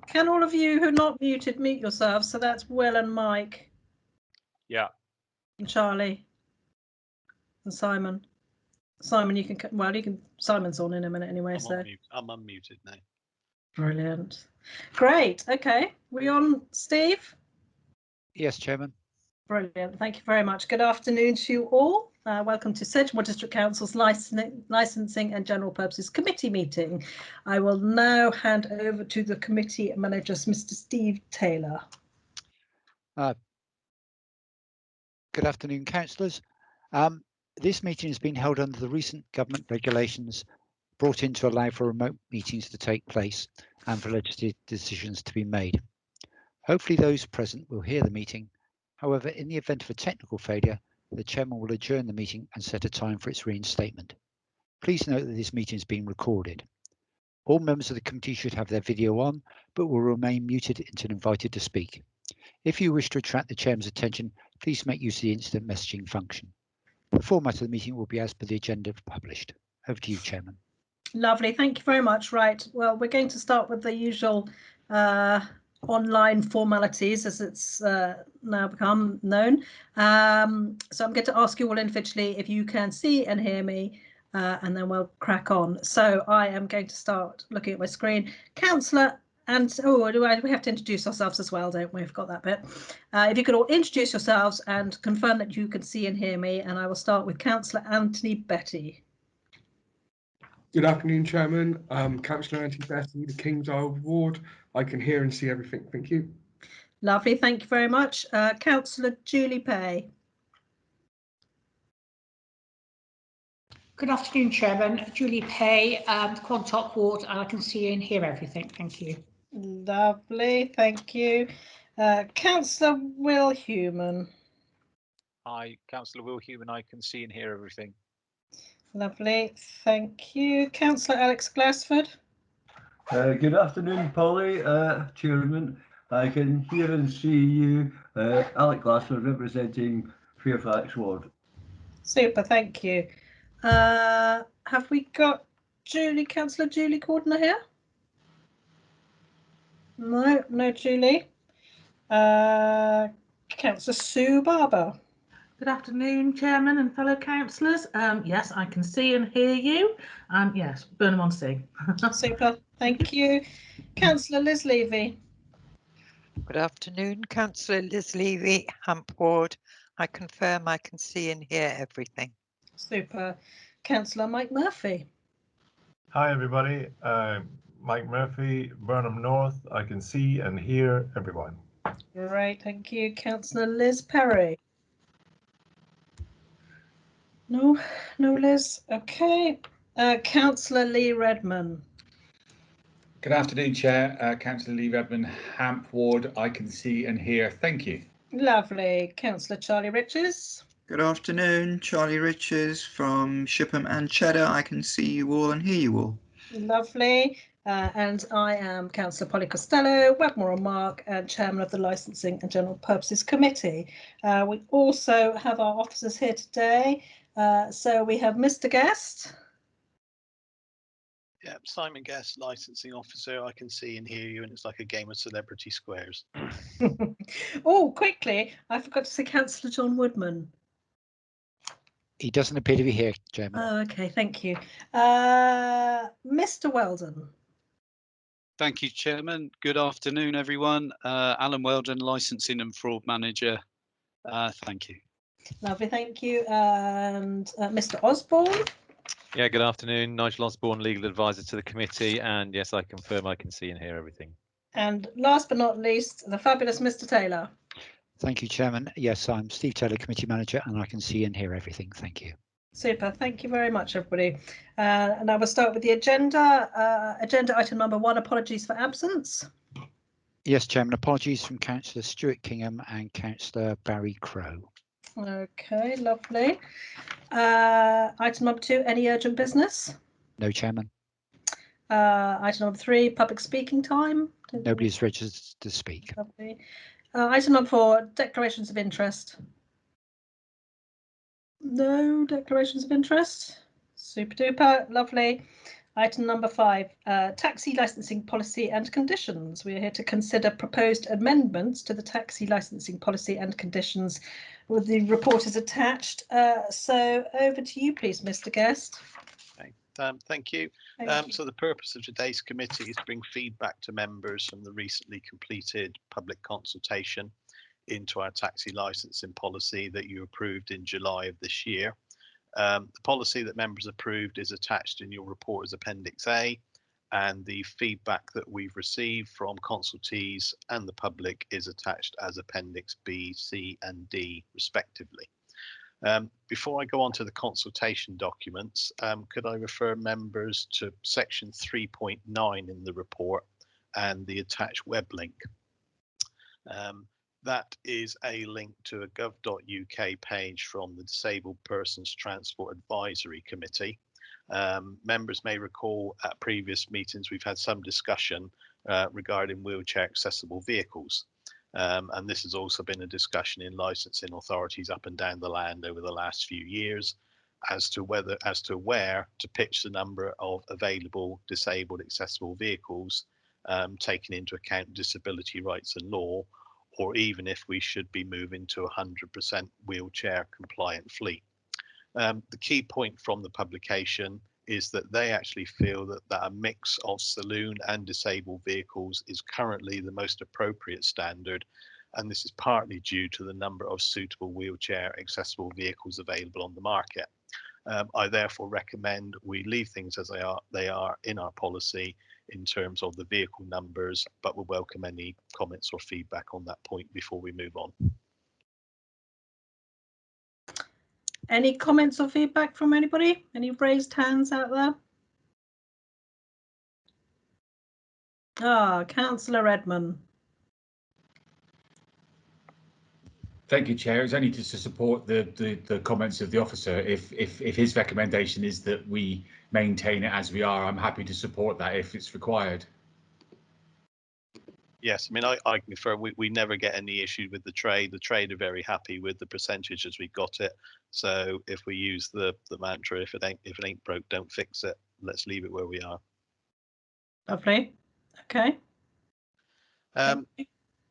Can all of you who are not muted mute yourselves? So that's Will and Mike. Yeah. And Charlie. And Simon. Simon, you can. Well, you can. Simon's on in a minute anyway. I'm unmuted now. Brilliant. Great. Okay. We on, Steve? Yes, Chairman. Brilliant. Thank you very much. Good afternoon to you all. Welcome to Sedgemoor District Council's Licensing and General Purposes Committee meeting. I will now hand over to the committee manager, Mr. Steve Taylor. Good afternoon, councillors. This meeting has been held under the recent government regulations brought in to allow for remote meetings to take place and for legislative decisions to be made. Hopefully those present will hear the meeting. However, in the event of a technical failure, the chairman will adjourn the meeting and set a time for its reinstatement. Please note that this meeting is being recorded. All members of the committee should have their video on, but will remain muted until invited to speak. If you wish to attract the chairman's attention, please make use of the instant messaging function. The format of the meeting will be as per the agenda published. Over to you, Chairman. Lovely. Thank you very much. Right. Well, we're going to start with the usual online formalities as it's now become known. So I'm going to ask you all individually if you can see and hear me, and then we'll crack on. So I am going to start looking at my screen. Councillor, and we have to introduce ourselves as well, don't we? We've got that bit. If you could all introduce yourselves and confirm that you can see and hear me, and I will start with Councillor Anthony Betty. Good afternoon, Chairman. Councillor Anthony Betty, the King's Isle Ward. I can hear and see everything. Thank you. Lovely. Thank you very much. Councillor Julie Pay. Good afternoon, Chairman. Julie Pay, Quantock Ward, and I can see and hear everything. Thank you. Lovely. Thank you. Councillor Will Human. Hi, Councillor Will Human. I can see and hear everything. Lovely. Thank you. Councillor Alex Glassford. Good afternoon, Polly, Chairman. I can hear and see you. Alec Glassford representing Fairfax Ward. Super, thank you. Have we got Councillor Julie Cordner here? No Julie. Councillor Sue Barber. Good afternoon, Chairman and fellow councillors. Yes, I can see and hear you. Yes, Burnham-on-Sea. Super, thank you. Councillor Liz Levy. Good afternoon, Councillor Liz Levy, Hamp Ward. I confirm I can see and hear everything. Super. Councillor Mike Murphy. Hi, everybody. Mike Murphy, Burnham North. I can see and hear everyone. Great, thank you. Councillor Liz Perry. No Liz. Okay. Councillor Lee Redman. Good afternoon, Chair. Councillor Lee Redman, Hamp Ward. I can see and hear. Thank you. Lovely. Councillor Charlie Riches. Good afternoon, Charlie Riches from Shipham and Cheddar. I can see you all and hear you all. Lovely. And I am Councillor Polly Costello, Webmore and Mark, and Chairman of the Licensing and General Purposes Committee. We also have our officers here today. So we have Mr. Guest. Yeah, Simon Guest, licensing officer. I can see and hear you, and it's like a game of celebrity squares. Oh, quickly, I forgot to say Councillor John Woodman. He doesn't appear to be here, Chairman. Oh, okay, thank you. Mr. Weldon. Thank you, Chairman. Good afternoon, everyone. Alan Weldon, Licensing and Fraud Manager. Thank you. Lovely, thank you. And Mr. Osborne. Yeah, good afternoon. Nigel Osborne, Legal Advisor to the committee. And yes, I confirm I can see and hear everything. And last but not least, the fabulous Mr. Taylor. Thank you, Chairman. Yes, I'm Steve Taylor, Committee Manager, and I can see and hear everything. Thank you. Super. Thank you very much, everybody. And I will start with the agenda. Agenda item number 1, apologies for absence. Yes, Chairman. Apologies from Councillor Stuart Kingham and Councillor Barry Crowe. Okay, lovely. Item number 2, any urgent business? No, Chairman. Item number 3, public speaking time. Nobody's registered to speak. Lovely. Item number 4, declarations of interest. No declarations of interest. Super duper, lovely. Item number 5, taxi licensing policy and conditions. We are here to consider proposed amendments to the taxi licensing policy and conditions. Well, the report is attached. So over to you, please, Mr. Guest. Okay. Thank you. So the purpose of today's committee is to bring feedback to members from the recently completed public consultation into our taxi licensing policy that you approved in July of this year. The policy that members approved is attached in your report as Appendix A, and the feedback that we've received from consultees and the public is attached as Appendix B, C and D respectively. Before I go on to the consultation documents, could I refer members to section 3.9 in the report and the attached web link? That is a link to a gov.uk page from the Disabled Persons Transport Advisory Committee. Members may recall at previous meetings we've had some discussion regarding wheelchair accessible vehicles. And this has also been a discussion in licensing authorities up and down the land over the last few years as to where to pitch the number of available disabled accessible vehicles, taking into account disability rights and law, or even if we should be moving to 100% wheelchair compliant fleet. The key point from the publication is that they actually feel that a mix of saloon and disabled vehicles is currently the most appropriate standard, and this is partly due to the number of suitable wheelchair accessible vehicles available on the market. I therefore recommend we leave things as they are in our policy in terms of the vehicle numbers, but we'll welcome any comments or feedback on that point before we move on. Any comments or feedback from anybody? Any raised hands out there? Councillor Redman. Thank you, Chair. It's only just to support the comments of the officer. If his recommendation is that we maintain it as we are, I'm happy to support that if it's required. Yes, I mean, I can confirm we never get any issue with the trade. The trade are very happy with the percentage as we got it. So if we use the mantra, if it ain't broke, don't fix it. Let's leave it where we are. Lovely. Okay.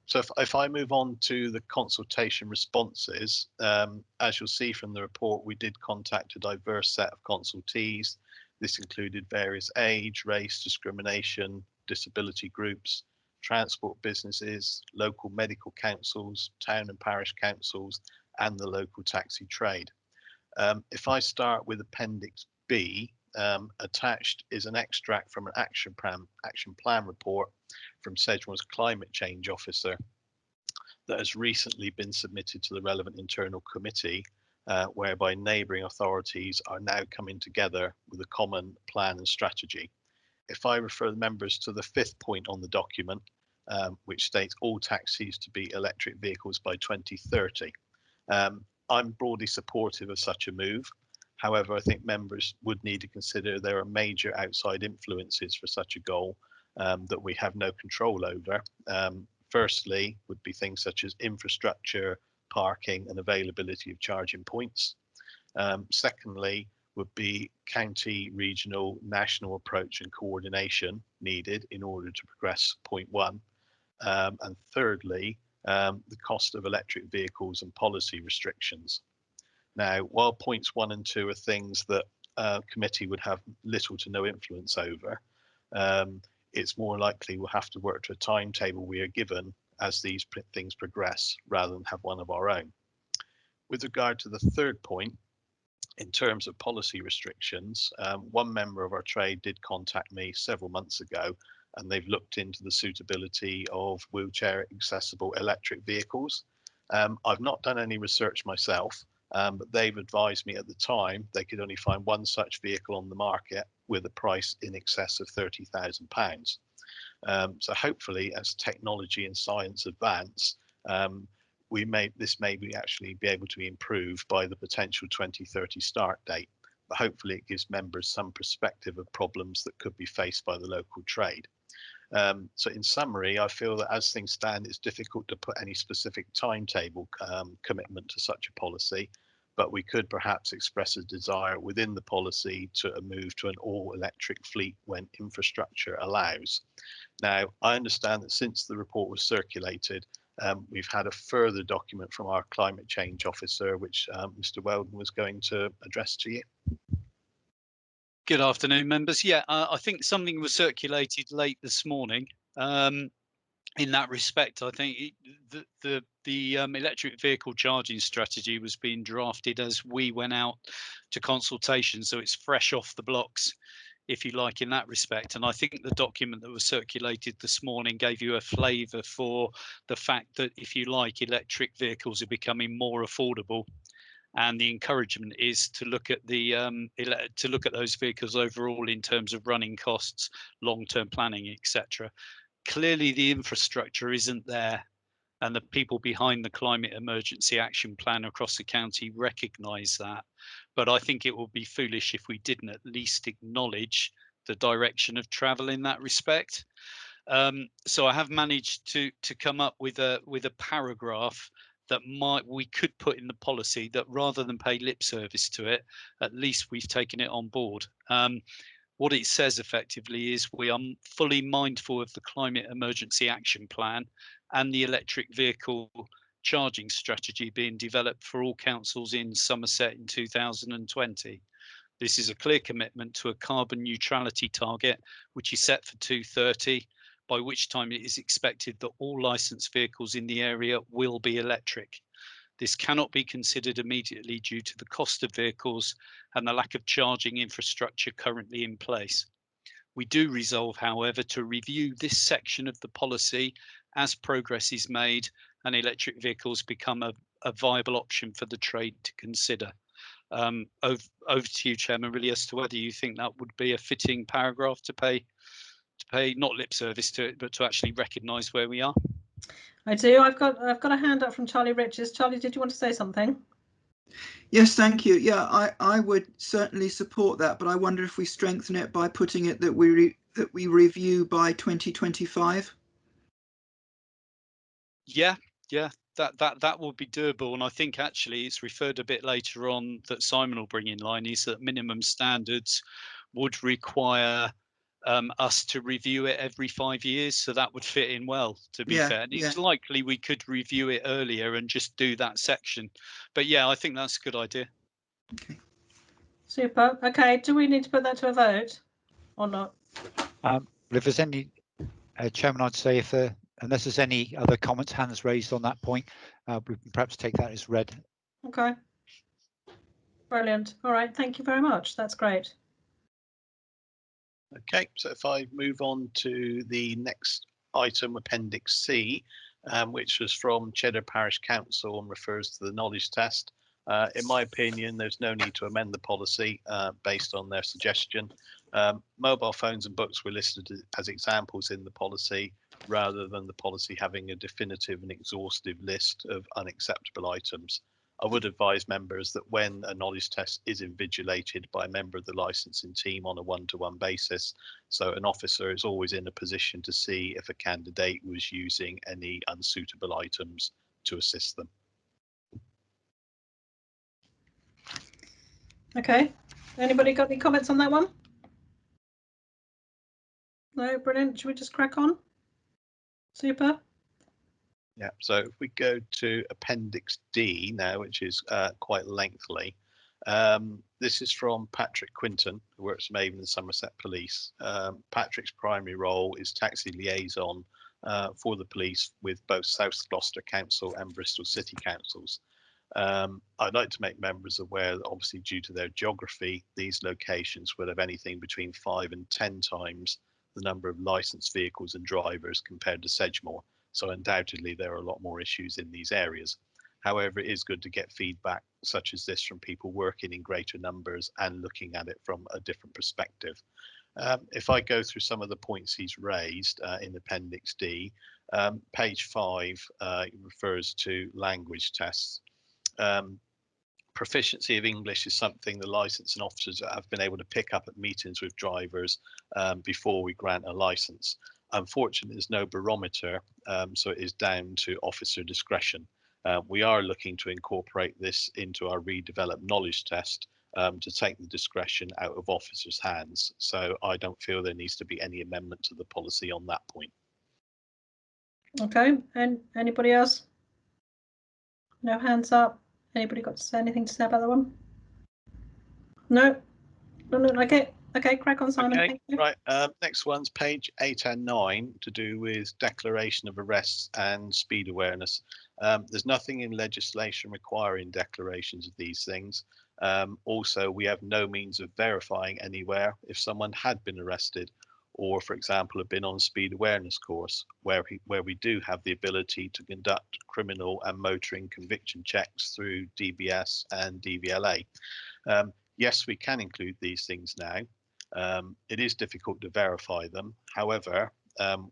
So if I move on to the consultation responses, as you'll see from the report, we did contact a diverse set of consultees. This included various age, race, discrimination, disability groups, transport businesses, local medical councils, town and parish councils, and the local taxi trade. If I start with Appendix B, attached is an extract from an action plan report from Sedgemoor's climate change officer that has recently been submitted to the relevant internal committee, whereby neighbouring authorities are now coming together with a common plan and strategy. If I refer the members to the 5th point on the document, which states all taxis to be electric vehicles by 2030. I'm broadly supportive of such a move. However, I think members would need to consider there are major outside influences for such a goal that we have no control over. Firstly, would be things such as infrastructure, parking and availability of charging points. Secondly, would be county, regional, national approach and coordination needed in order to progress point 1. And thirdly, the cost of electric vehicles and policy restrictions. Now, while points 1 and 2 are things that committee would have little to no influence over, it's more likely we'll have to work to a timetable we are given as these things progress rather than have one of our own. With regard to the 3rd point, in terms of policy restrictions, one member of our trade did contact me several months ago, and they've looked into the suitability of wheelchair accessible electric vehicles. I've not done any research myself, but they've advised me at the time they could only find one such vehicle on the market with a price in excess of £30,000. So hopefully, as technology and science advance, this may actually be able to be improved by the potential 2030 start date. But hopefully it gives members some perspective of problems that could be faced by the local trade. So in summary, I feel that as things stand, it's difficult to put any specific timetable commitment to such a policy, but we could perhaps express a desire within the policy to move to an all-electric fleet when infrastructure allows. Now, I understand that since the report was circulated, we've had a further document from our climate change officer, which Mr. Weldon was going to address to you. Good afternoon, members. Yeah, I think something was circulated late this morning. In that respect, I think the electric vehicle charging strategy was being drafted as we went out to consultation, so it's fresh off the blocks, if you like, in that respect. And I think the document that was circulated this morning gave you a flavour for the fact that, if you like, electric vehicles are becoming more affordable. And the encouragement is to look at those vehicles overall in terms of running costs, long-term planning, etc. Clearly, the infrastructure isn't there, and the people behind the climate emergency action plan across the county recognise that. But I think it would be foolish if we didn't at least acknowledge the direction of travel in that respect. So I have managed to come up with a paragraph that we could put in the policy, that rather than pay lip service to it, at least we've taken it on board. What it says effectively is we are fully mindful of the climate emergency action plan and the electric vehicle charging strategy being developed for all councils in Somerset in 2020. This is a clear commitment to a carbon neutrality target, which is set for 2030, by which time it is expected that all licensed vehicles in the area will be electric. This cannot be considered immediately due to the cost of vehicles and the lack of charging infrastructure currently in place. We do resolve, however, to review this section of the policy as progress is made and electric vehicles become a viable option for the trade to consider. Over to you, Chairman, really, as to whether you think that would be a fitting paragraph to pay not lip service to it, but to actually recognise where we are. I do. I've got a hand up from Charlie Riches. Charlie, did you want to say something? Yes, thank you. Yeah, I would certainly support that, but I wonder if we strengthen it by putting it that we review by 2025. Yeah, that would be doable, and I think actually it's referred a bit later on that Simon will bring in line, is that minimum standards would require us to review it every 5 years, so that would fit in well, to be fair. And it's likely we could review it earlier and just do that section, but yeah, I think that's a good idea. Okay. Super. Okay, do we need to put that to a vote or not? If there's any, Chairman, I'd say unless there's any other comments, hands raised on that point, we can perhaps take that as read. Okay. Brilliant. All right, thank you very much. That's great. Okay, so if I move on to the next item, Appendix C, which was from Cheddar Parish Council and refers to the knowledge test. In my opinion, there's no need to amend the policy based on their suggestion. Mobile phones and books were listed as examples in the policy, rather than the policy having a definitive and exhaustive list of unacceptable items. I would advise members that when a knowledge test is invigilated by a member of the licensing team on a one-to-one basis, so an officer is always in a position to see if a candidate was using any unsuitable items to assist them. Okay, anybody got any comments on that one? No, brilliant. Should we just crack on? Super. Yeah, so if we go to Appendix D now, which is quite lengthy. This is from Patrick Quinton, who works for Avon and Somerset Police. Patrick's primary role is taxi liaison for the police with both South Gloucester Council and Bristol City Councils. I'd like to make members aware that obviously due to their geography, these locations will have anything between 5 and 10 times the number of licensed vehicles and drivers compared to Sedgemoor. So undoubtedly there are a lot more issues in these areas. However, it is good to get feedback such as this from people working in greater numbers and looking at it from a different perspective. If I go through some of the points he's raised in Appendix D, page 5 refers to language tests. Proficiency of English is something the licensing officers have been able to pick up at meetings with drivers before we grant a license. Unfortunately, there's no barometer, so it is down to officer discretion. We are looking to incorporate this into our redeveloped knowledge test to take the discretion out of officers' hands. So I don't feel there needs to be any amendment to the policy on that point. Okay, and anybody else? No hands up. Anybody got to say anything to say about that one? No, don't look like it. Okay, crack on, Simon. Okay, Thank you. right. Next one's page 8 and 9 to do with declaration of arrests and speed awareness. There's nothing in legislation requiring declarations of these things. Also, we have no means of verifying anywhere if someone had been arrested or, for example, have been on a speed awareness course, where we do have the ability to conduct criminal and motoring conviction checks through DBS and DVLA. Yes, we can include these things now. It is difficult to verify them. However,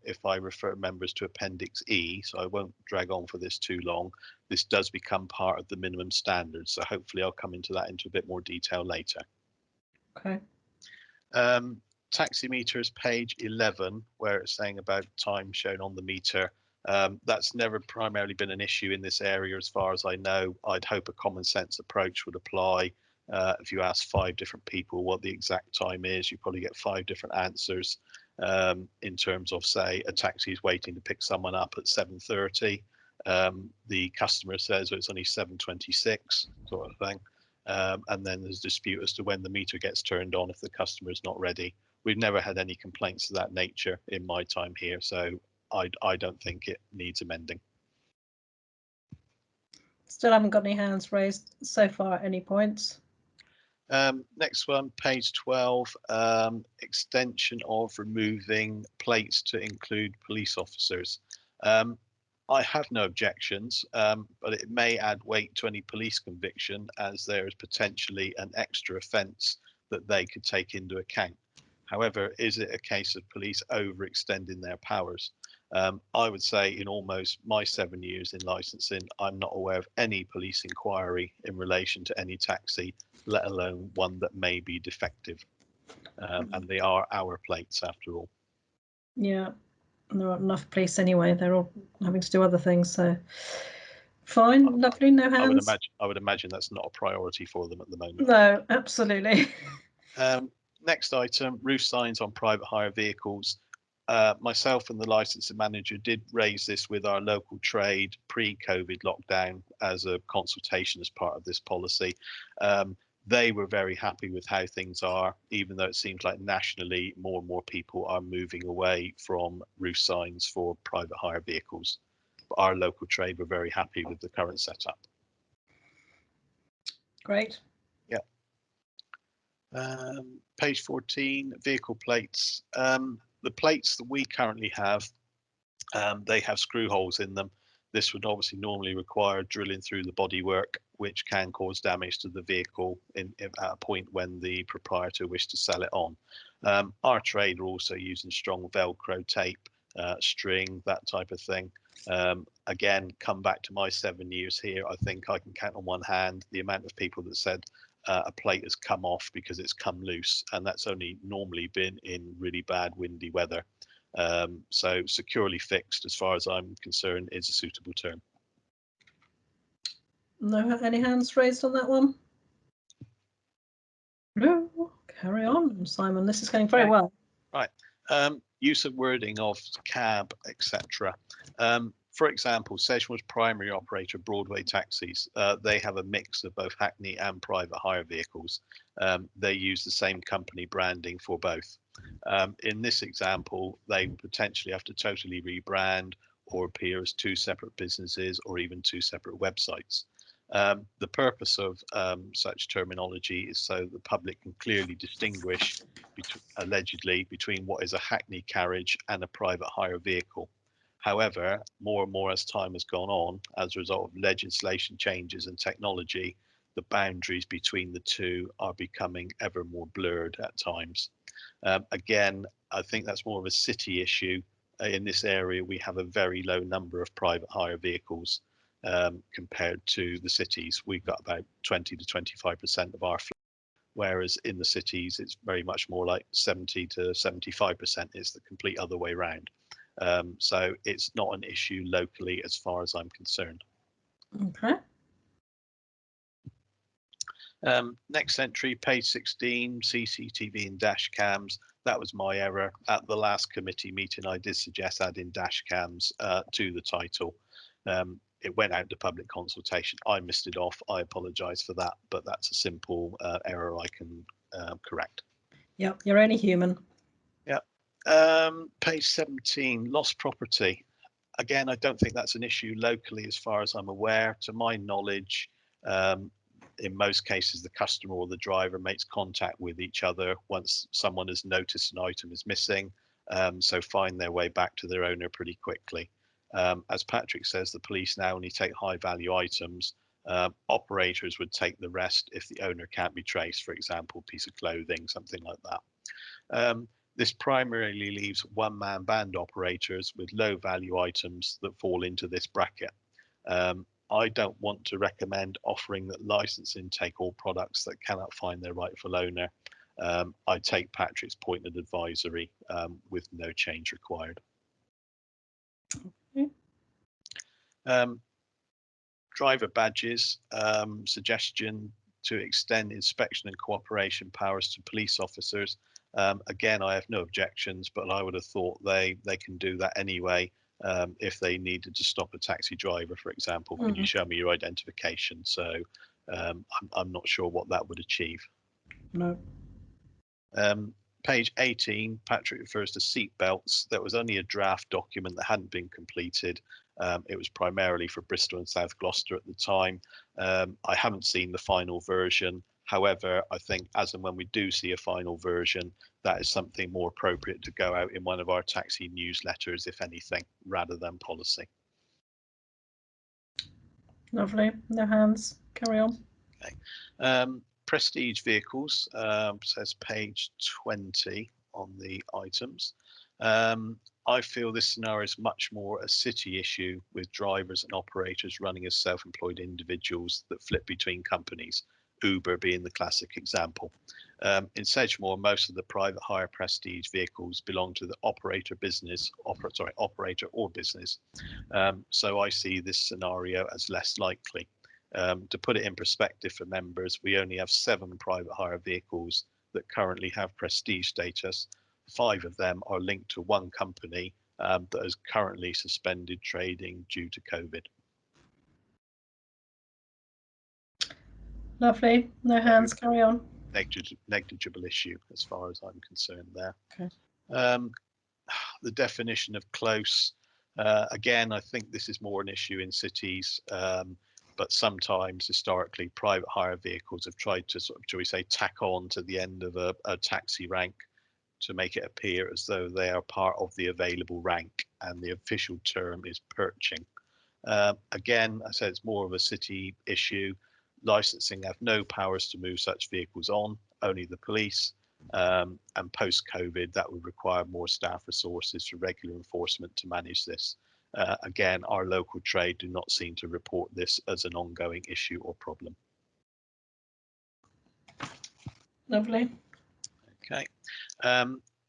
if I refer members to Appendix E, so I won't drag on for this too long, this does become part of the minimum standards. So hopefully I'll come into that into a bit more detail later. Okay. Taximeters, page 11, where it's saying about time shown on the meter. That's never primarily been an issue in this area as far as I know. I'd hope a common sense approach would apply. If you ask 5 different people what the exact time is, you probably get 5 different answers in terms of, say, a taxi is waiting to pick someone up at 7:30. The customer says it's only 7:26 sort of thing. And then there's a dispute as to when the meter gets turned on if the customer is not ready. We've never had any complaints of that nature in my time here, so I don't think it needs amending. Still haven't got any hands raised so far at any points. Next one, page 12, extension of removing plates to include police officers. I have no objections, but it may add weight to any police conviction as there is potentially an extra offence that they could take into account. However, is it a case of police overextending their powers? I would say in almost my 7 years in licensing, I'm not aware of any police inquiry in relation to any taxi, let alone one that may be defective. And they are our plates after all. Yeah, and there aren't enough police anyway. They're all having to do other things. So fine, lovely, no hands. I would imagine that's not a priority for them at the moment. No, absolutely. Next item, roof signs on private hire vehicles. Myself and the licensing manager did raise this with our local trade pre-COVID lockdown as a consultation as part of this policy. They were very happy with how things are, even though it seems like nationally more and more people are moving away from roof signs for private hire vehicles. But our local trade were very happy with the current setup. Great. Yeah. Page 14, vehicle plates. The plates that we currently have, they have screw holes in them. This would obviously normally require drilling through the bodywork, which can cause damage to the vehicle at a point when the proprietor wished to sell it on. Our trade are also using strong Velcro tape, string, that type of thing. Again, come back to my 7 years here, I think I can count on one hand the amount of people that said a plate has come off because it's come loose, and that's only normally been in really bad windy weather. So securely fixed, as far as I'm concerned, is a suitable term. No, any hands raised on that one? No, carry on, Simon. This is going very well. Right. Use of wording of cab, etc. For example, Sedgemoor's primary operator, Broadway Taxis, they have a mix of both Hackney and private hire vehicles. They use the same company branding for both. In this example, they potentially have to totally rebrand or appear as 2 separate businesses or even 2 separate websites. The purpose of such terminology is so the public can clearly distinguish allegedly between what is a Hackney carriage and a private hire vehicle. However, more and more as time has gone on, as a result of legislation changes and technology, the boundaries between the two are becoming ever more blurred at times. Again, I think that's more of a city issue. In this area, we have a very low number of private hire vehicles compared to the cities. We've got about 20 to 25% of our fleet, whereas in the cities, it's very much more like 70 to 75%. It's the complete other way around. So it's not an issue locally as far as I'm concerned. Okay. Next entry, page 16, CCTV and dash cams. That was my error. At the last committee meeting, I did suggest adding dash cams to the title. It went out to public consultation. I missed it off. I apologise for that, but that's a simple error I can correct. Yep, you're only human. Yep. Page 17, lost property. Again, I don't think that's an issue locally as far as I'm aware. To my knowledge, in most cases, the customer or the driver makes contact with each other once someone has noticed an item is missing, so find their way back to their owner pretty quickly. As Patrick says, the police now only take high value items. Operators would take the rest if the owner can't be traced, for example, piece of clothing, something like that. This primarily leaves one-man band operators with low value items that fall into this bracket. I don't want to recommend offering that licensing take all products that cannot find their rightful owner. I take Patrick's point of advisory with no change required. Okay. Driver badges, suggestion to extend inspection and cooperation powers to police officers. Again, I have no objections, but I would have thought they can do that anyway. If they needed to stop a taxi driver, for example, can you show me your identification? So I'm not sure what that would achieve. No. Page 18, Patrick refers to seat belts. There was only a draft document that hadn't been completed. It was primarily for Bristol and South Gloucester at the time. I haven't seen the final version. However, I think as and when we do see a final version, that is something more appropriate to go out in one of our taxi newsletters, if anything, rather than policy. Lovely. No hands. Carry on. Okay. Prestige vehicles, says page 20 on the items. I feel this scenario is much more a city issue with drivers and operators running as self-employed individuals that flip between companies, Uber being the classic example. In Sedgemoor, most of the private hire prestige vehicles belong to the operator or business. So I see this scenario as less likely. To put it in perspective for members, we only have 7 private hire vehicles that currently have prestige status. 5 of them are linked to one company that is currently suspended trading due to COVID. Lovely. No hands. Carry on. Negligible issue as far as I'm concerned there. Okay. The definition of close, again, I think this is more an issue in cities, but sometimes historically private hire vehicles have tried to sort of, shall we say, tack on to the end of a taxi rank to make it appear as though they are part of the available rank, and the official term is perching. Again, I said it's more of a city issue. Licensing have no powers to move such vehicles on, only the police. And post-COVID, that would require more staff resources for regular enforcement to manage this. Again, our local trade do not seem to report this as an ongoing issue or problem. Lovely. Okay.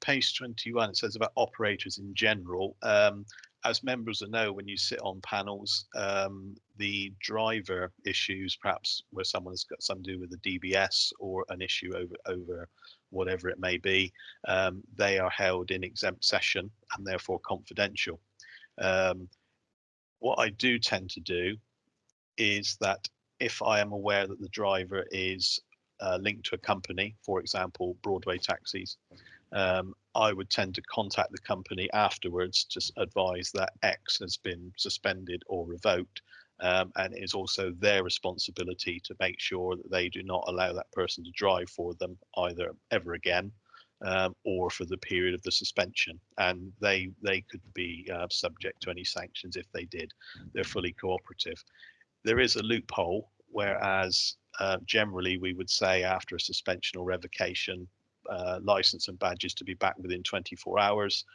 Page 21, it says about operators in general. As members will know, when you sit on panels, the driver issues, perhaps where someone's got something to do with the DBS or an issue over whatever it may be, they are held in exempt session and therefore confidential. What I do tend to do is that if I am aware that the driver is linked to a company, for example, Broadway Taxis, I would tend to contact the company afterwards to advise that X has been suspended or revoked, and it is also their responsibility to make sure that they do not allow that person to drive for them either ever again or for the period of the suspension, and they could be subject to any sanctions if they did. They're fully cooperative. There is a loophole, whereas generally we would say after a suspension or revocation, license and badges to be back within 24 hours.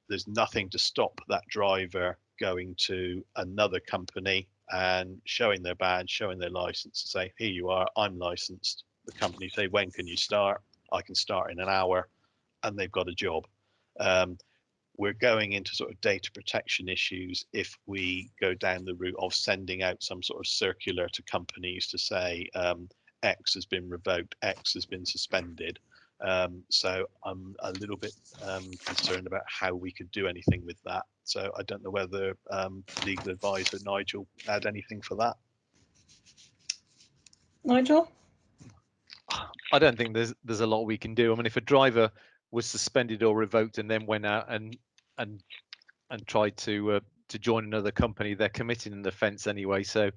There's nothing to stop that driver going to another company and showing their badge, showing their license, and say, here you are, I'm licensed. The company say, when can you start? I can start in an hour, and they've got a job. we're going into sort of data protection issues if we go down the route of sending out some sort of circular to companies to say X has been revoked, X has been suspended. So I'm a little bit concerned about how we could do anything with that. So I don't know whether legal advisor Nigel had anything for that. Nigel? I don't think there's a lot we can do. I mean, if a driver was suspended or revoked and then went out and tried to join another company, they're committing an offence anyway. So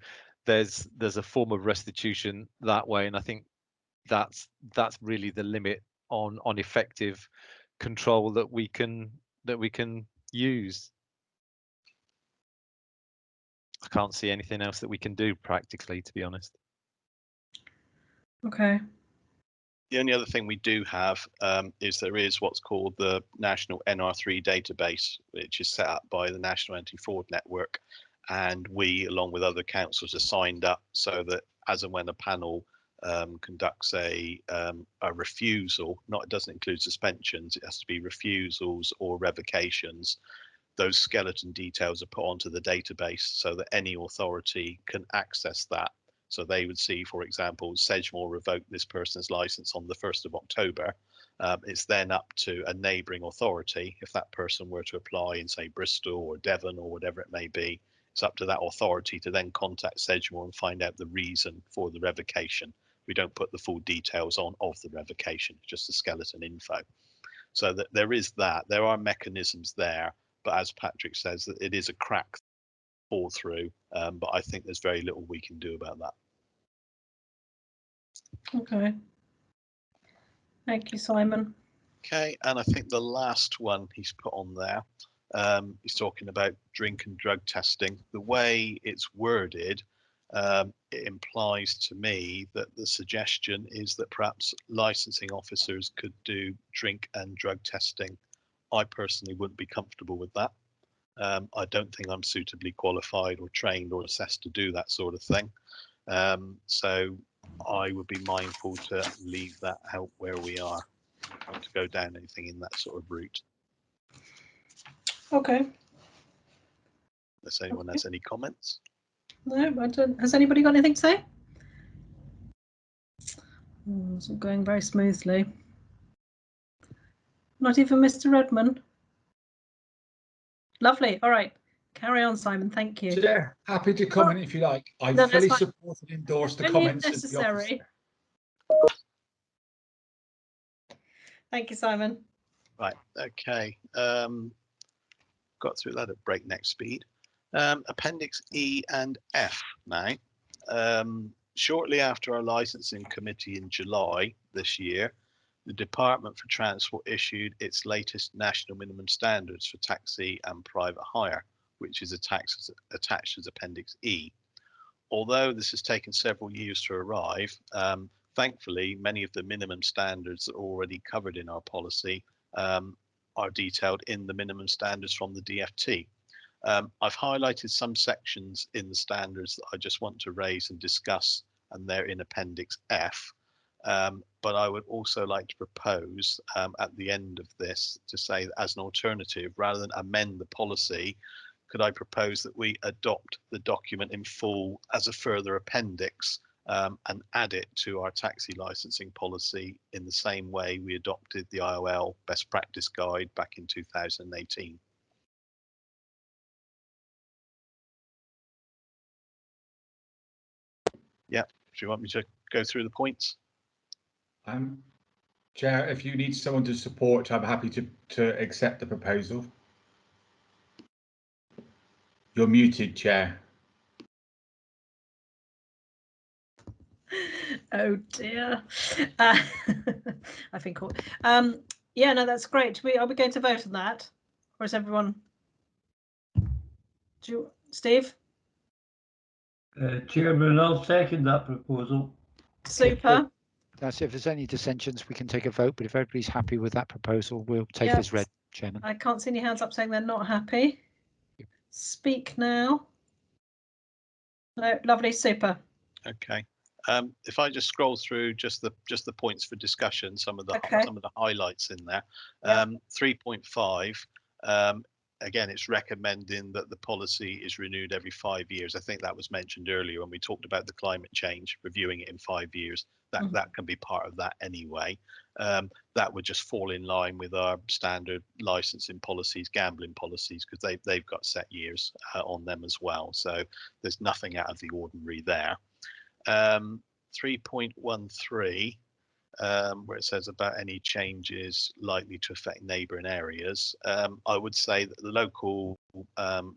there's a form of restitution that way, and I think that's really the limit on effective control that we can use. I can't see anything else that we can do practically, to be honest. Okay. The only other thing we do have is there is what's called the National NR3 database, which is set up by the National Anti-Fraud Network, and we, along with other councils, are signed up so that as and when a panel conducts a refusal, it doesn't include suspensions, it has to be refusals or revocations, those skeleton details are put onto the database so that any authority can access that. So they would see, for example, Sedgemoor revoked this person's license on the 1st of October. It's then up to a neighbouring authority, if that person were to apply in, say, Bristol or Devon or whatever it may be, it's up to that authority to then contact Sedgemoor and find out the reason for the revocation. We don't put the full details on of the revocation, just the skeleton info. So that there is that. There are mechanisms there, but as Patrick says, that it is a crack fall through, but I think there's very little we can do about that. Okay. Thank you, Simon. Okay, and I think the last one he's put on there, he's talking about drink and drug testing. The way it's worded, it implies to me that the suggestion is that perhaps licensing officers could do drink and drug testing. I personally wouldn't be comfortable with that. I don't think I'm suitably qualified or trained or assessed to do that sort of thing. So I would be mindful to leave that out where we are, not to go down anything in that sort of route. Okay. Unless anyone has any comments. No, I don't. Has anybody got anything to say? It's all going very smoothly. Not even Mr. Redman. Lovely. All right. Carry on, Simon. Thank you. Chair, happy to comment if you like. I No, fully that's fine. support and endorse the Only if comments of the necessary. officer. Thank you, Simon. Right. Okay. Got through that at breakneck speed. Appendix E and F now. Shortly after our licensing committee in July this year, the Department for Transport issued its latest national minimum standards for taxi and private hire, which is attached as Appendix E. Although this has taken several years to arrive, thankfully, many of the minimum standards that are already covered in our policy are detailed in the minimum standards from the DFT. I've highlighted some sections in the standards that I just want to raise and discuss, and they're in Appendix F. But I would also like to propose at the end of this to say that as an alternative, rather than amend the policy, could I propose that we adopt the document in full as a further appendix and add it to our taxi licensing policy in the same way we adopted the IOL best practice guide back in 2018. Yeah, do you want me to go through the points? Chair, if you need someone to support, I'm happy to accept the proposal. You're muted, Chair. Oh dear. I think. Yeah, no, that's great. Are we going to vote on that, or is everyone? Steve? Chairman, I'll second that proposal. Super. That's it. If there's any dissensions, we can take a vote. But if everybody's happy with that proposal, we'll take it as read, Chairman. I can't see any hands up saying they're not happy. Speak now. No, lovely, super. Okay. If I just scroll through just the points for discussion, some of the highlights in there. 3.5. Again, it's recommending that the policy is renewed every 5 years. I think that was mentioned earlier when we talked about the climate change, reviewing it in 5 years. That can be part of that anyway. That would just fall in line with our standard licensing policies, gambling policies, because they've got set years on them as well. So there's nothing out of the ordinary there. 3.13. Where it says about any changes likely to affect neighbouring areas. I would say that the local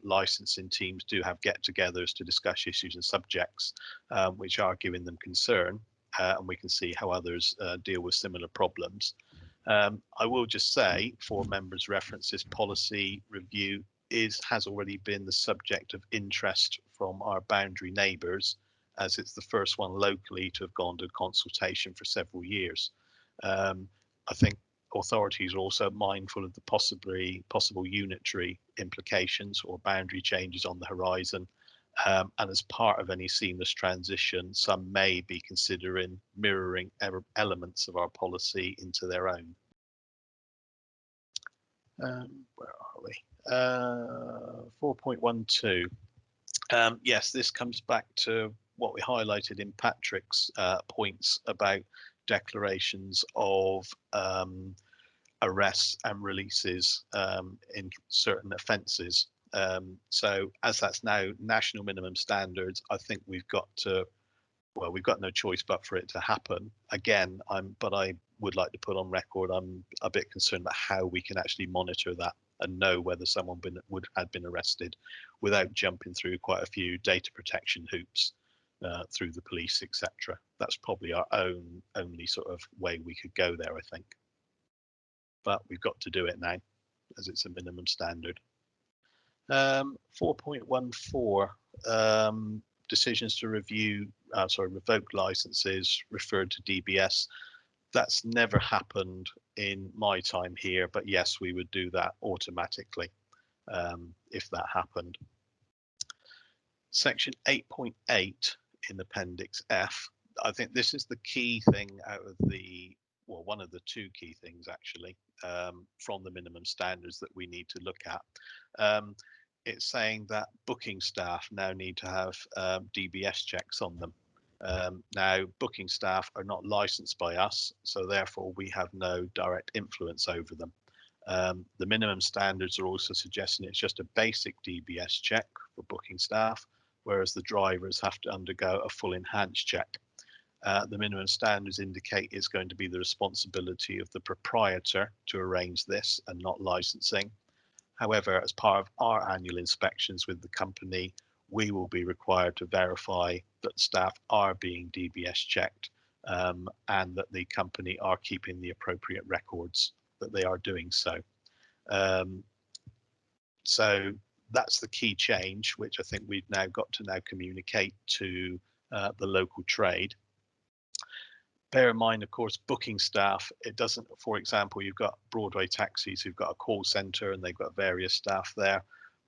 licensing teams do have get-togethers to discuss issues and subjects which are giving them concern, and we can see how others deal with similar problems. I will just say, for members' reference, this policy review has already been the subject of interest from our boundary neighbours, as it's the first one locally to have gone to consultation for several years. I think authorities are also mindful of the possible unitary implications or boundary changes on the horizon. And as part of any seamless transition, some may be considering mirroring elements of our policy into their own. Where are we? 4.12. Yes, this comes back to what we highlighted in Patrick's points about declarations of arrests and releases in certain offences. So as that's now national minimum standards, I think we've got no choice but for it to happen. Again, but I would like to put on record, I'm a bit concerned about how we can actually monitor that and know whether someone had been arrested without jumping through quite a few data protection hoops through the police, etc. That's probably our only sort of way we could go there, I think. But we've got to do it now, as it's a minimum standard. 4.14, decisions to revoke licenses referred to DBS. That's never happened in my time here, but yes, we would do that automatically if that happened. Section 8.8 in Appendix F. I think this is the key thing out of one of the two key things actually from the minimum standards that we need to look at. It's saying that booking staff now need to have DBS checks on them. Now, booking staff are not licensed by us, so therefore we have no direct influence over them. The minimum standards are also suggesting it's just a basic DBS check for booking staff, whereas the drivers have to undergo a full enhanced check. The minimum standards indicate it's going to be the responsibility of the proprietor to arrange this and not licensing. However, as part of our annual inspections with the company, we will be required to verify that staff are being DBS checked and that the company are keeping the appropriate records that they are doing so. So that's the key change, which I think we've now got to communicate to the local trade. Bear in mind, of course, booking staff, it doesn't, for example, you've got Broadway taxis who've got a call centre and they've got various staff there.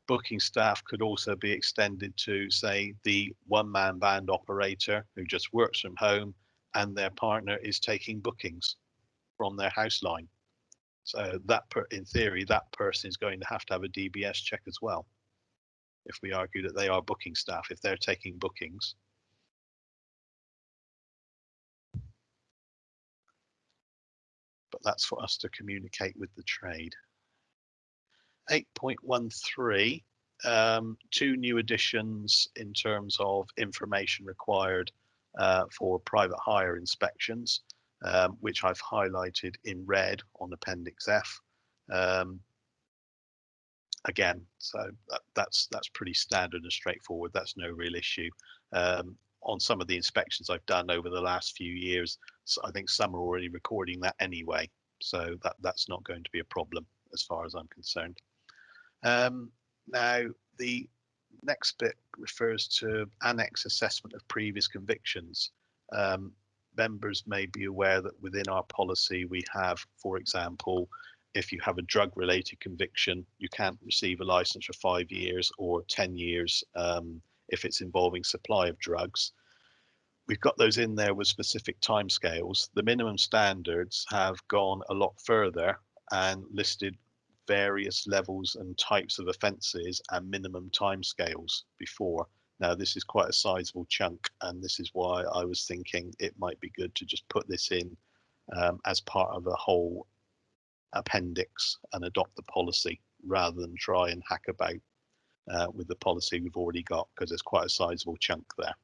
Booking staff could also be extended to, say, the one-man band operator who just works from home and their partner is taking bookings from their house line. So that, in theory, that person is going to have a DBS check as well, if we argue that they are booking staff, if they're taking bookings. But that's for us to communicate with the trade. 8.13, two new additions in terms of information required for private hire inspections, which I've highlighted in red on Appendix F. Again, so that's pretty standard and straightforward. That's no real issue. On some of the inspections I've done over the last few years, so I think some are already recording that anyway. So that's not going to be a problem as far as I'm concerned. Now, the next bit refers to annex assessment of previous convictions. Members may be aware that within our policy we have, for example, if you have a drug-related conviction, you can't receive a license for 5 years or 10 years if it's involving supply of drugs. We've got those in there with specific timescales. The minimum standards have gone a lot further and listed various levels and types of offences and minimum timescales before. Now, this is quite a sizable chunk, and this is why I was thinking it might be good to just put this in as part of a whole appendix and adopt the policy rather than try and hack about with the policy we've already got, because there's quite a sizable chunk there.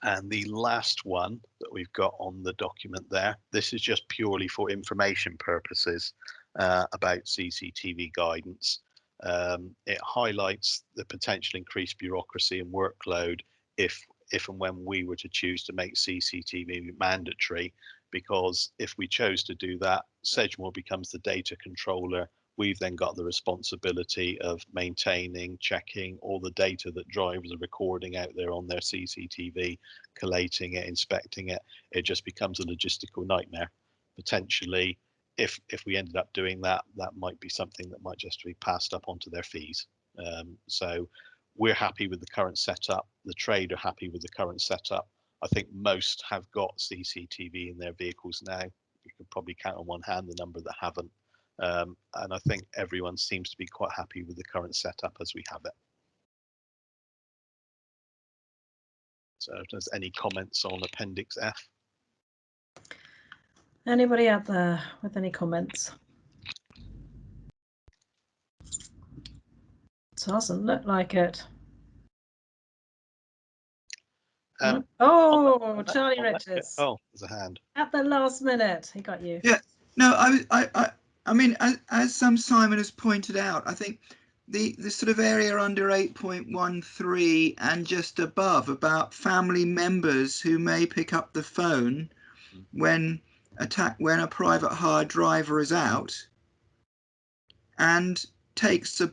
And the last one that we've got on the document there, this is just purely for information purposes about CCTV guidance. It highlights the potential increased bureaucracy and workload if and when we were to choose to make CCTV mandatory, because if we chose to do that, Sedgemoor becomes the data controller. We've then got the responsibility of maintaining, checking all the data that drivers are recording out there on their CCTV, collating it, inspecting it. It just becomes a logistical nightmare. Potentially, if we ended up doing that, that might be something that might just be passed up onto their fees. So we're happy with the current setup. The trade are happy with the current setup. I think most have got CCTV in their vehicles now. You could probably count on one hand the number that haven't. And I think everyone seems to be quite happy with the current setup as we have it. So if there's any comments on Appendix F? Anybody out there with any comments? Doesn't look like it. Charlie Richards. Oh, there's a hand. At the last minute, he got you. Yeah, no, I mean, as Simon has pointed out, I think the sort of area under 8.13 and just above about family members who may pick up the phone when a private hire driver is out and takes a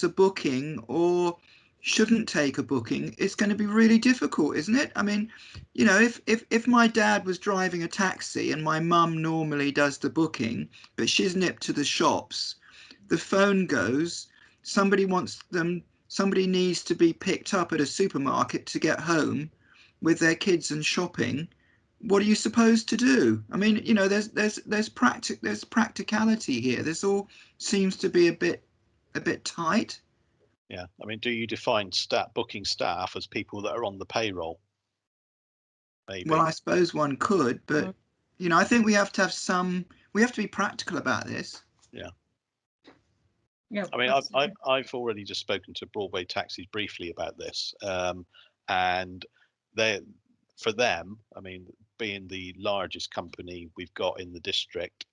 booking or shouldn't take a booking, it's going to be really difficult, isn't it? I mean, you know, if my dad was driving a taxi and my mum normally does the booking, but she's nipped to the shops, the phone goes, somebody needs to be picked up at a supermarket to get home with their kids and shopping. What are you supposed to do? I mean, you know, there's practicality here. This all seems to be a bit tight. Yeah, I mean, do you define booking staff as people that are on the payroll? Maybe. Well, I suppose one could, but you know, I think we have to have we have to be practical about this. Yeah. Yeah. I mean, I've already just spoken to Broadway Taxis briefly about this, and for them, I mean, being the largest company we've got in the district,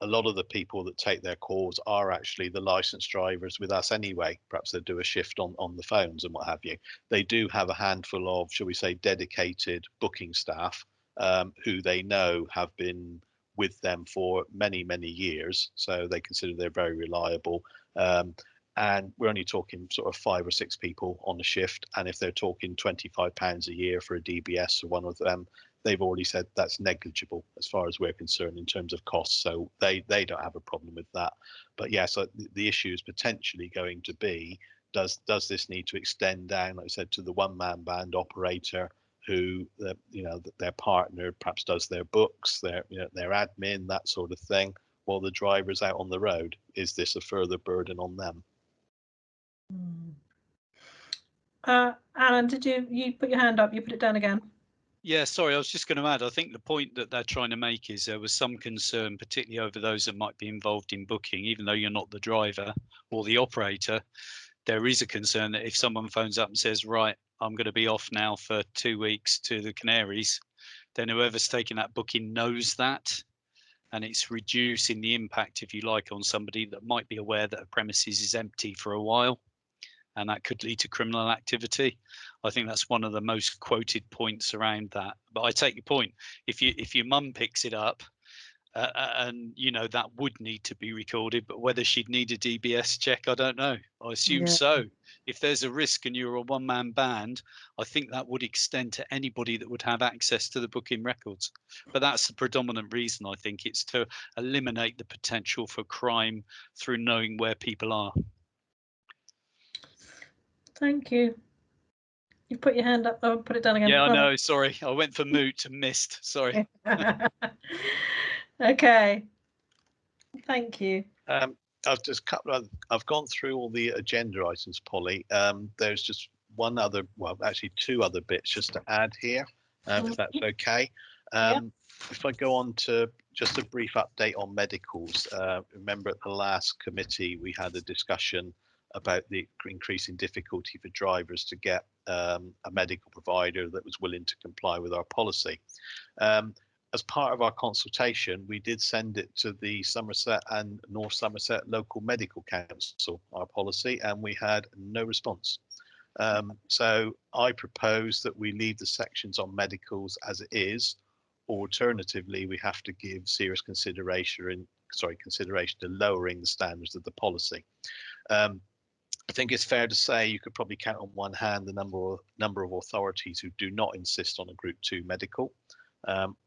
a lot of the people that take their calls are actually the licensed drivers with us anyway. Perhaps they do a shift on the phones and what have you. They do have a handful of, shall we say, dedicated booking staff who they know have been with them for many, many years. So they consider they're very reliable. And we're only talking sort of 5 or 6 people on the shift. And if they're talking £25 a year for a DBS for one of them, they've already said that's negligible as far as we're concerned in terms of costs. So they don't have a problem with that. But yeah, so the issue is potentially going to be, does this need to extend down, like I said, to the one-man band operator who, you know, their partner perhaps does their books, their admin, that sort of thing, while the driver's out on the road? Is this a further burden on them? Alan, did you put your hand up? You put it down again. Yeah, sorry, I was just going to add, I think the point that they're trying to make is there was some concern, particularly over those that might be involved in booking, even though you're not the driver or the operator. There is a concern that if someone phones up and says, right, I'm going to be off now for 2 weeks to the Canaries, then whoever's taking that booking knows that. And it's reducing the impact, if you like, on somebody that might be aware that a premises is empty for a while. And that could lead to criminal activity. I think that's one of the most quoted points around that. But I take your point. If your mum picks it up, and you know that would need to be recorded, but whether she'd need a DBS check, I don't know. I assume so. If there's a risk and you're a one-man band, I think that would extend to anybody that would have access to the booking records. But that's the predominant reason. I think it's to eliminate the potential for crime through knowing where people are. Thank you. You put your hand up. Oh, put it down again. Yeah, I know. Sorry, I went for mute and missed. Sorry. Okay. Thank you. I've gone through all the agenda items, Polly. There's just one other, well, actually two other bits just to add here, if that's okay. If I go on to just a brief update on medicals. Remember at the last committee, we had a discussion about the increasing difficulty for drivers to get a medical provider that was willing to comply with our policy. As part of our consultation, we did send it to the Somerset and North Somerset Local Medical Council, our policy, and we had no response. So I propose that we leave the sections on medicals as it is. Alternatively, we have to give serious consideration to lowering the standards of the policy. I think it's fair to say you could probably count on one hand the number of authorities who do not insist on a Group 2 medical.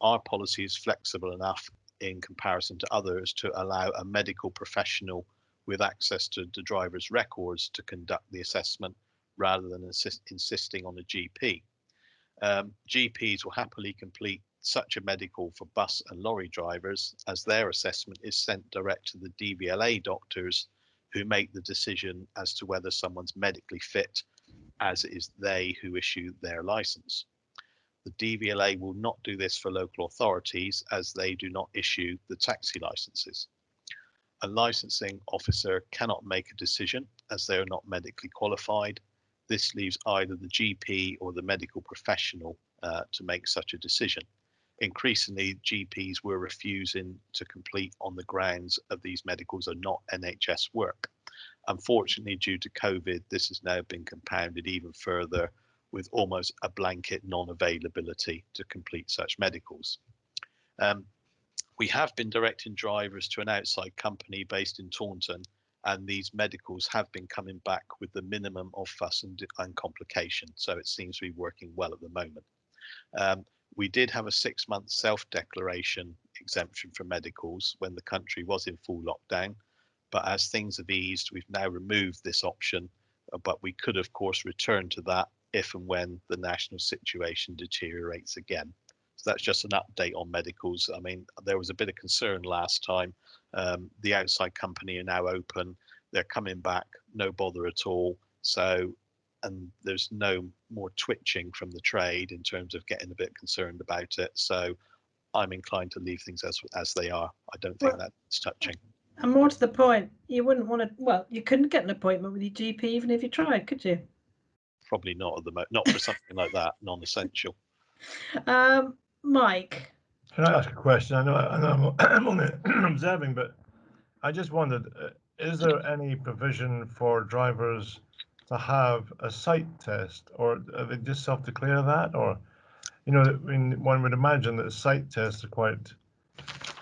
Our policy is flexible enough in comparison to others to allow a medical professional with access to the driver's records to conduct the assessment rather than insisting on a GP. GPs will happily complete such a medical for bus and lorry drivers, as their assessment is sent direct to the DVLA doctors, who make the decision as to whether someone's medically fit, as it is they who issue their license. The DVLA will not do this for local authorities, as they do not issue the taxi licenses. A licensing officer cannot make a decision as they are not medically qualified. This leaves either the GP or the medical professional to make such a decision. Increasingly, GPs were refusing to complete on the grounds of these medicals are not NHS work. Unfortunately, due to COVID, this has now been compounded even further with almost a blanket non-availability to complete such medicals. We have been directing drivers to an outside company based in Taunton, and these medicals have been coming back with the minimum of fuss and complication. So it seems to be working well at the moment. We did have a 6-month self-declaration exemption for medicals when the country was in full lockdown, but as things have eased, we've now removed this option, but we could of course return to that if and when the national situation deteriorates again. So that's just an update on medicals. I mean, there was a bit of concern last time. The outside company are now open. They're coming back, no bother at all. So, and there's no more twitching from the trade in terms of getting a bit concerned about it. So I'm inclined to leave things as they are. I don't think that's touching. And more to the point, you wouldn't want to, well, you couldn't get an appointment with your GP even if you tried, could you? Probably not at the moment, not for something like that, non-essential. Mike. Can I ask a question? I know I'm only observing, but I just wondered, is there any provision for drivers to have a sight test, or are they just self-declare that? Or, you know, I mean, one would imagine that sight tests are quite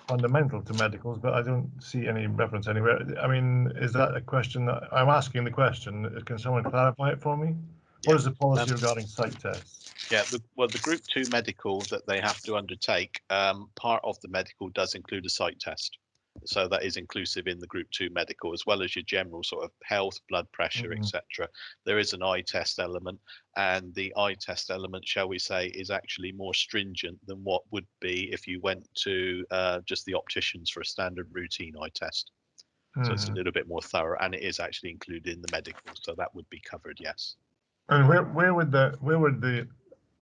fundamental to medicals, but I don't see any reference anywhere. I mean, is that a question that I'm asking the question? Can someone clarify it for me? What is the policy regarding sight tests? Yeah, well, the Group 2 medical that they have to undertake, part of the medical does include a sight test. So that is inclusive in the Group 2 medical, as well as your general sort of health, blood pressure, etc. There is an eye test element, and the eye test element, shall we say, is actually more stringent than what would be if you went to just the opticians for a standard routine eye test. So it's a little bit more thorough, and it is actually included in the medical, so that would be covered, yes. And where would the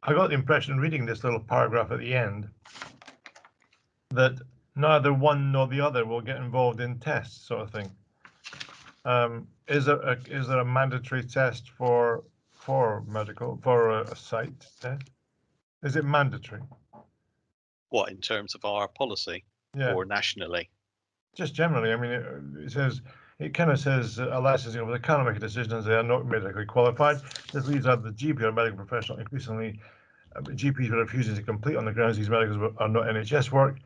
I got the impression reading this little paragraph at the end that neither one nor the other will get involved in tests, sort of thing. Is there a mandatory test for medical, for a sight test? Is it mandatory? What, in terms of our policy, or nationally? Just generally. I mean, it kind of says a licensing officer cannot make a decision as they are not medically qualified. This leaves out the GP or medical professional. Increasingly, GPs are refusing to complete on the grounds these medicals are not NHS work.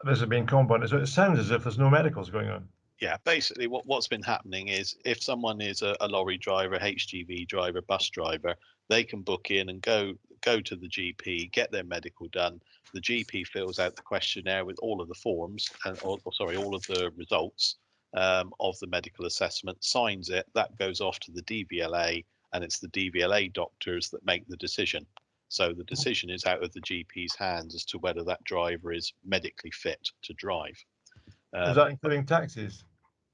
This is being compounded. So it sounds as if there's no medicals going on. Yeah, basically what's been happening is if someone is a lorry driver, HGV driver, bus driver, they can book in and go to the GP, get their medical done. The GP fills out the questionnaire with all of the forms and all of the results of the medical assessment, signs it. That goes off to the DVLA, and it's the DVLA doctors that make the decision. So the decision is out of the GP's hands as to whether that driver is medically fit to drive. Is that including taxis?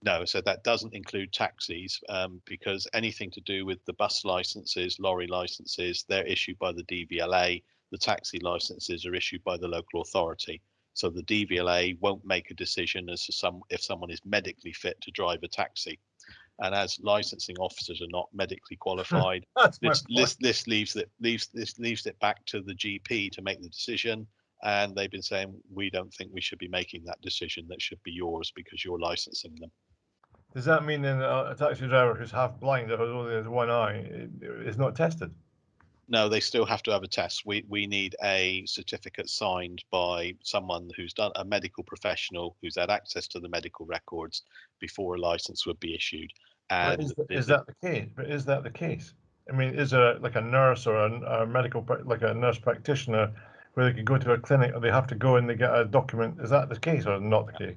No, so that doesn't include taxis, because anything to do with the bus licenses, lorry licenses, they're issued by the DVLA. The taxi licenses are issued by the local authority. So the DVLA won't make a decision as to if someone is medically fit to drive a taxi. And as licensing officers are not medically qualified, this leaves it back to the GP to make the decision. And they've been saying, we don't think we should be making that decision. That should be yours because you're licensing them. Does that mean then a taxi driver who's half blind or only has one eye is not tested? No, they still have to have a test. We need a certificate signed by someone who's done a medical professional who's had access to the medical records before a license would be issued. And is that the case? But is that the case? I mean, is there like a nurse or a medical, like a nurse practitioner, where they can go to a clinic or they have to go and they get a document? Is that the case or not the case?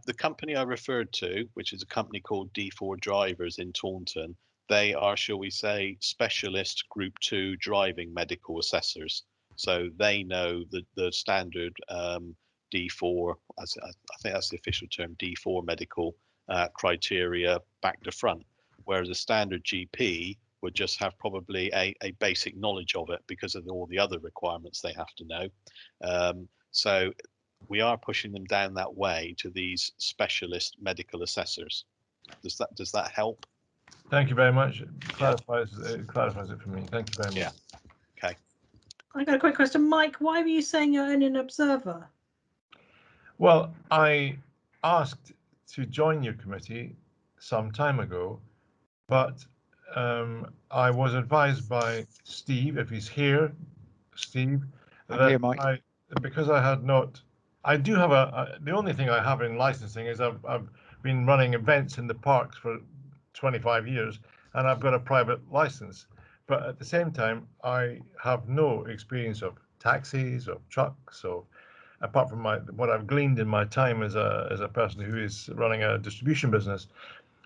The company I referred to, which is a company called D4 Drivers in Taunton, they are, shall we say, specialist Group 2 driving medical assessors. So they know the standard D4, I think that's the official term, D4 medical criteria back to front, whereas a standard GP would just have probably a basic knowledge of it because of all the other requirements they have to know. So we are pushing them down that way to these specialist medical assessors. Does that help? Thank you very much. It clarifies it for me. Thank you very much. Yeah. Okay. I got a quick question, Mike. Why were you saying you're only an observer? Well, I asked to join your committee some time ago, but I was advised by Steve, if he's here, Steve, I'm here, Mike. Because I had not. I do have the only thing I have in licensing is I've been running events in the parks for 25 years and I've got a private license. But at the same time, I have no experience of taxis, of trucks, of apart from what I've gleaned in my time as a person who is running a distribution business.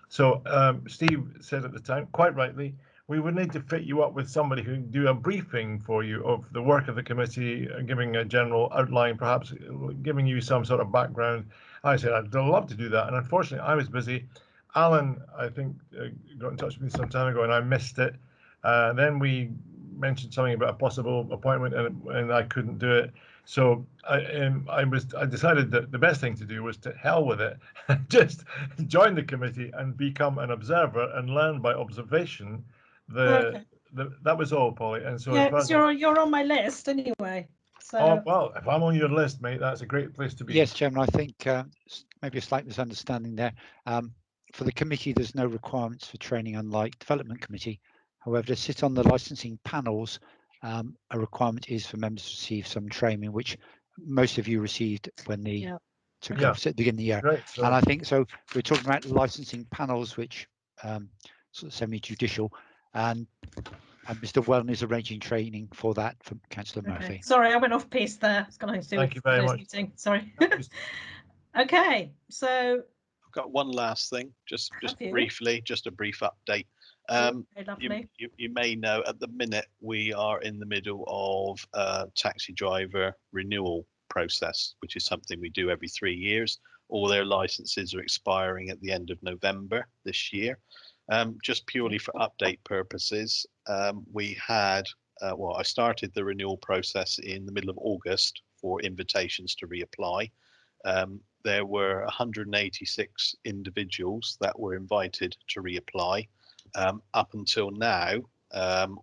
So Steve said at the time, quite rightly, we would need to fit you up with somebody who can do a briefing for you of the work of the committee, giving a general outline, perhaps giving you some sort of background. I said, I'd love to do that. And unfortunately, I was busy. Alan, I think, got in touch with me some time ago and I missed it. Then we mentioned something about a possible appointment and I couldn't do it. So I decided that the best thing to do was to hell with it, just join the committee and become an observer and learn by observation. That was all, Polly. And so yeah, because you're on my list anyway. So. Oh well, if I'm on your list, mate, that's a great place to be. Yes, Chairman. I think maybe a slight misunderstanding there. For the committee, there's no requirements for training, unlike development committee. However, to sit on the licensing panels, a requirement is for members to receive some training, which most of you received when they took office at the beginning of the year. Right, so. And I think so. We're talking about licensing panels, which sort of semi-judicial, and Mr. Wellen is arranging training for that from Councillor Murphy. Sorry, I went off piece there. It's got nothing to do Thank you very much. Meeting. Sorry. Okay, so I've got one last thing, just briefly, just a brief update. You may know at the minute we are in the middle of a taxi driver renewal process, which is something we do every 3 years. All their licenses are expiring at the end of November this year. Just purely for update purposes, we had, I started the renewal process in the middle of August for invitations to reapply. There were 186 individuals that were invited to reapply. Up until now,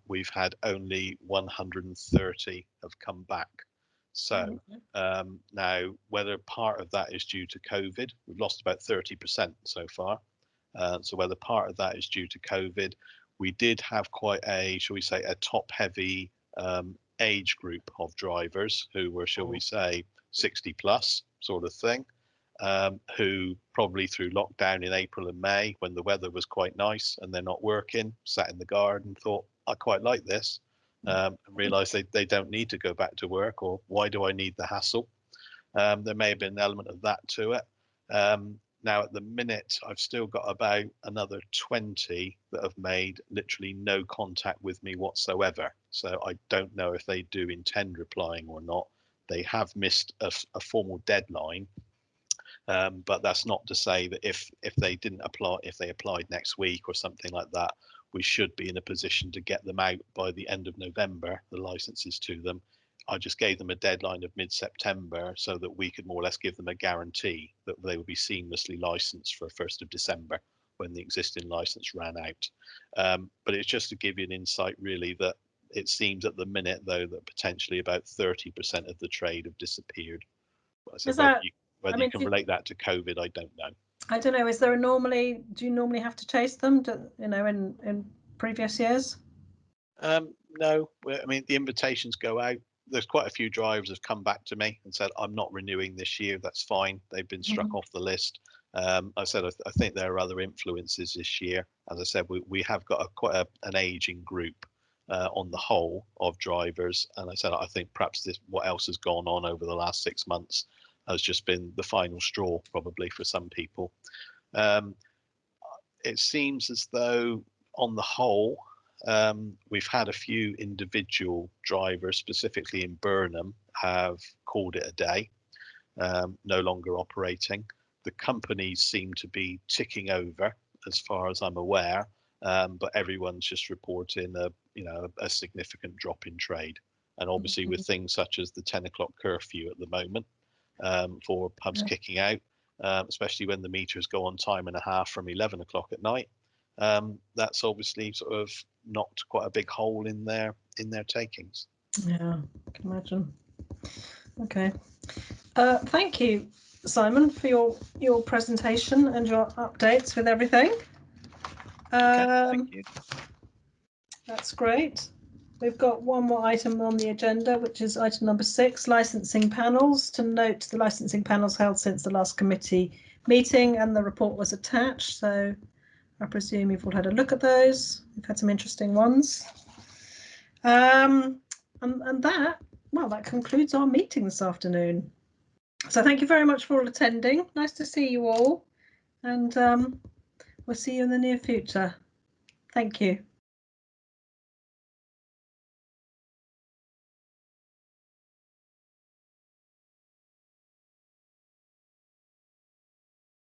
we've had only 130 have come back. So now, whether part of that is due to COVID, we've lost about 30% so far. So whether part of that is due to COVID, we did have quite a, shall we say, a top-heavy age group of drivers who were, shall we say, 60 plus sort of thing, who probably through lockdown in April and May, when the weather was quite nice and they're not working, sat in the garden, thought, I quite like this, and realised they don't need to go back to work, or why do I need the hassle? There may have been an element of that to it. Now, at the minute, I've still got about another 20 that have made literally no contact with me whatsoever. So I don't know if they do intend replying or not. They have missed a formal deadline, but that's not to say that if they didn't apply, if they applied next week or something like that, we should be in a position to get them out by the end of November, the licenses to them. I just gave them a deadline of mid-September so that we could more or less give them a guarantee that they would be seamlessly licensed for 1st of December when the existing license ran out. But it's just to give you an insight really that it seems at the minute though that potentially about 30% of the trade have disappeared. So whether you can relate that to COVID, I don't know. I don't know. Is there do you normally have to chase them? In previous years? No, I mean, the invitations go out. There's quite a few drivers have come back to me and said, I'm not renewing this year. That's fine. They've been struck off the list. I said, I think there are other influences this year. As I said, we have got quite an aging group on the whole of drivers. And I said, I think perhaps what else has gone on over the last 6 months has just been the final straw, probably for some people. It seems as though on the whole, we've had a few individual drivers, specifically in Burnham, have called it a day, no longer operating. The companies seem to be ticking over, as far as I'm aware, but everyone's just reporting a significant drop in trade. And obviously with things such as the 10 o'clock curfew at the moment for pubs kicking out, especially when the meters go on time and a half from 11 o'clock at night. That's obviously sort of knocked quite a big hole in their takings. Yeah, I can imagine. Okay. Thank you, Simon, for your presentation and your updates with everything. Thank you. That's great. We've got one more item on the agenda, which is item number 6, licensing panels. To note, the licensing panels held since the last committee meeting, and the report was attached. So I presume you've all had a look at those. We've had some interesting ones. And that concludes our meeting this afternoon. So thank you very much for all attending. Nice to see you all, and we'll see you in the near future. Thank you.